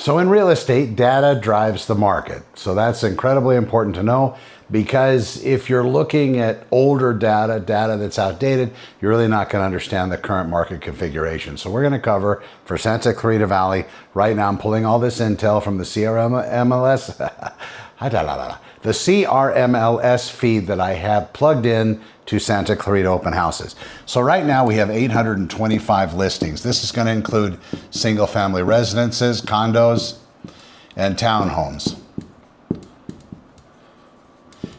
So in real estate, data drives the market. So that's incredibly important to know, because if you're looking at older data that's outdated, you're really not going to understand the current market configuration. So we're going to cover for Santa Clarita Valley. Right now I'm pulling all this intel from the CRMLS, the CRMLS feed that I have plugged in to Santa Clarita open houses. So right now we have 825 listings. This is going to include single family residences, condos, and townhomes.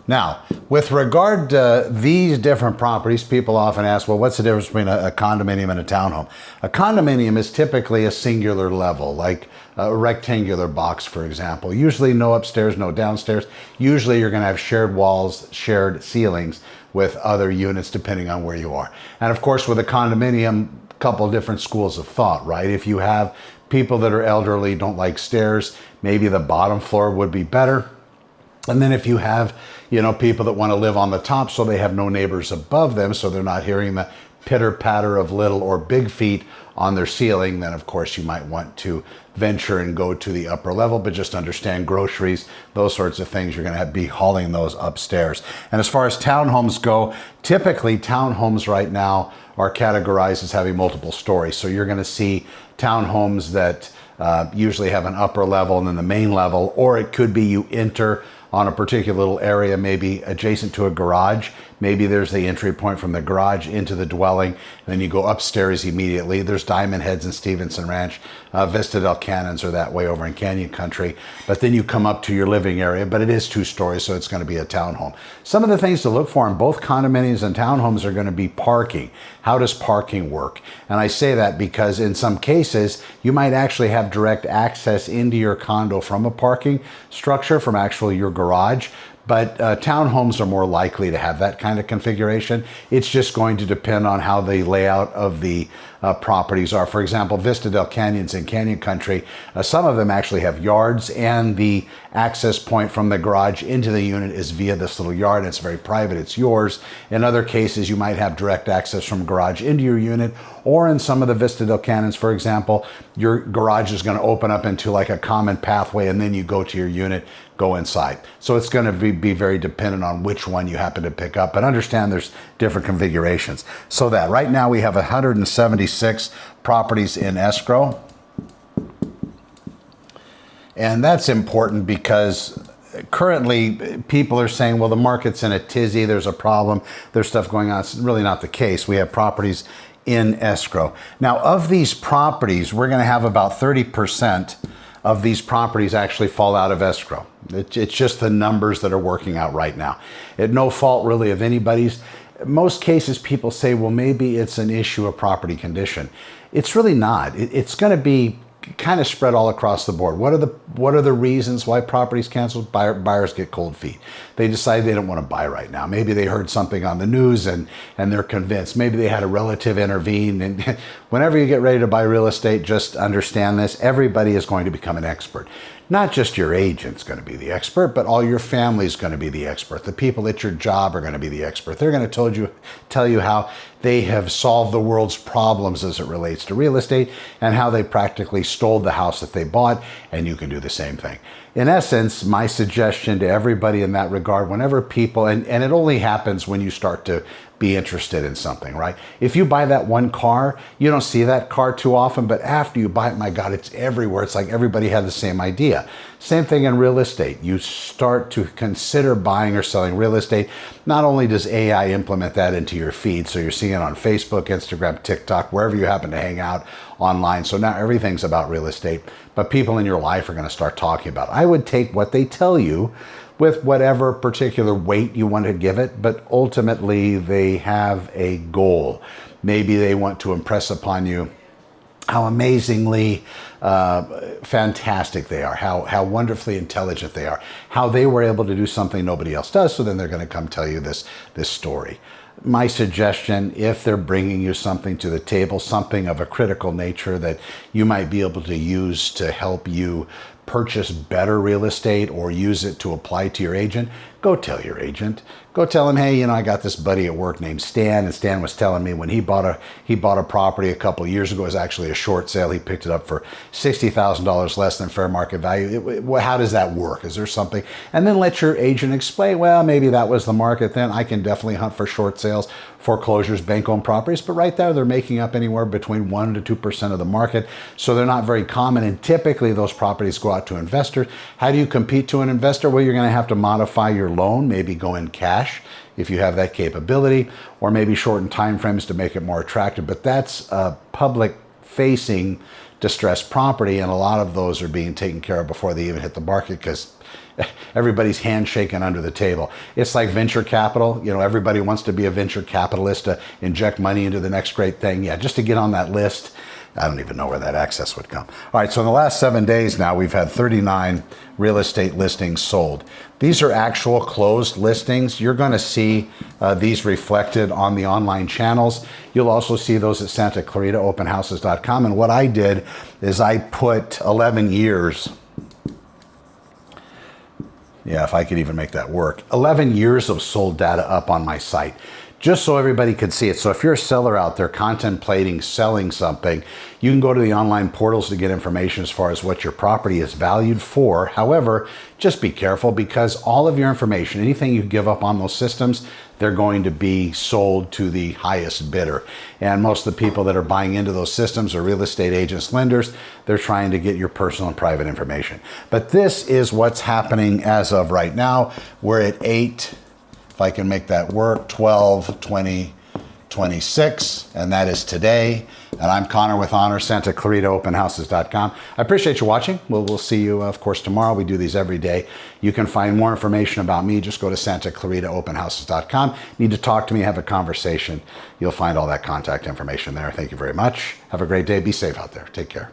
Now, with regard to these different properties, people often ask, well, what's the difference between a condominium and a townhome? A condominium is typically a singular level, like a rectangular box, for example. Usually no upstairs, no downstairs. Usually you're going to have shared walls, shared ceilings with other units, depending on where you are. And of course, with a condominium, a couple of different schools of thought, right? If you have people that are elderly, don't like stairs, maybe the bottom floor would be better. And then if you have, people that want to live on the top so they have no neighbors above them, so they're not hearing the pitter patter of little or big feet on their ceiling, then of course you might want to venture and go to the upper level, but just understand groceries, those sorts of things, you're going to be hauling those upstairs. And as far as townhomes go, typically townhomes right now are categorized as having multiple stories. So you're going to see townhomes that usually have an upper level and then the main level, or it could be you enter on a particular little area, maybe adjacent to a garage. Maybe there's the entry point from the garage into the dwelling, and then you go upstairs immediately. There's Diamond Heads and Stevenson Ranch. Vista del Canyons are that way over in Canyon Country. But then you come up to your living area, but it is 2 stories, so it's going to be a townhome. Some of the things to look for in both condominiums and townhomes are going to be parking. How does parking work? And I say that because in some cases, you might actually have direct access into your condo from a parking structure, from actually your garage. But townhomes are more likely to have that kind of configuration. It's just going to depend on how the layout of the properties are. For example, Vista del Canyons in Canyon Country, some of them actually have yards, and the access point from the garage into the unit is via this little yard. It's very private, it's yours. In other cases, you might have direct access from garage into your unit, or in some of the Vista del Canyons, for example, your garage is going to open up into like a common pathway, and then you go to your unit, go inside. So it's going to be very dependent on which one you happen to pick up, but understand there's different configurations. So that right now we have 176 properties in escrow. And that's important because currently people are saying, well, the market's in a tizzy, there's a problem, there's stuff going on. It's really not the case. We have properties in escrow. Now, of these properties, we're going to have about 30% of these properties actually fall out of escrow. It's just the numbers that are working out right now. At no fault really of anybody's. Most cases people say, well, maybe it's an issue of property condition. It's really not. It's going to be kind of spread all across the board. What are the reasons why properties canceled? Buyers get cold feet. They decide they don't want to buy right now. Maybe they heard something on the news and they're convinced. Maybe they had a relative intervene. And whenever you get ready to buy real estate, just understand this. Everybody is going to become an expert. Not just your agent's going to be the expert, but all your family's going to be the expert. The people at your job are going to be the expert. They're going to tell you how they have solved the world's problems as it relates to real estate and how they practically stole the house that they bought, and you can do the same thing. In essence, my suggestion to everybody in that regard, whenever people, and it only happens when you start to be interested in something, right? If you buy that one car, you don't see that car too often, but after you buy it, my God, it's everywhere. It's like everybody had the same idea. Same thing in real estate. You start to consider buying or selling real estate. Not only does AI implement that into your feed, so you're seeing it on Facebook, Instagram, TikTok, wherever you happen to hang out online. So now everything's about real estate, but people in your life are going to start talking about it. I would take what they tell you with whatever particular weight you want to give it, but ultimately they have a goal. Maybe they want to impress upon you how amazingly fantastic they are, how wonderfully intelligent they are, how they were able to do something nobody else does, so then they're going to come tell you this story. My suggestion, if they're bringing you something to the table, something of a critical nature that you might be able to use to help you purchase better real estate or use it to apply to your agent, go tell your agent. Go tell him, hey, you know, I got this buddy at work named Stan, and Stan was telling me when he bought a property a couple of years ago, it was actually a short sale. He picked it up for $60,000 less than fair market value. How does that work? Is there something? And then let your agent explain, well, maybe that was the market then. I can definitely hunt for short sales, foreclosures, bank-owned properties, but right there, they're making up anywhere between 1% to 2% of the market, so they're not very common, and typically those properties go out to investors. How do you compete to an investor? Well, you're going to have to modify your loan, maybe go in cash if you have that capability, or maybe shorten time frames to make it more attractive, but that's a public-facing distressed property, and a lot of those are being taken care of before they even hit the market because everybody's handshaking under the table. It's like venture capital. You know, everybody wants to be a venture capitalist to inject money into the next great thing. Yeah, just to get on that list. I don't even know where that access would come. All right, so in the last 7 days now, we've had 39 real estate listings sold. These are actual closed listings. You're going to see these reflected on the online channels. You'll also see those at Santa Clarita openhouses.com. And what I did is I put 11 years. Yeah, if I could even make that work. 11 years of sold data up on my site, just so everybody could see it. So if you're a seller out there contemplating selling something, you can go to the online portals to get information as far as what your property is valued for. However, just be careful because all of your information, anything you give up on those systems, they're going to be sold to the highest bidder. And most of the people that are buying into those systems are real estate agents, lenders. They're trying to get your personal and private information. But this is what's happening as of right now. We're at 8, if I can make that work, 12/20/26, and that is today. And I'm Connor with Honor, Santa Clarita openhouses.com. I appreciate you watching. We'll see you, of course, tomorrow. We do these every day. You can find more information about me. Just go to Santa Clarita openhouses.com. Need to talk to me, have a conversation. You'll find all that contact information there. Thank you very much. Have a great day. Be safe out there. Take care.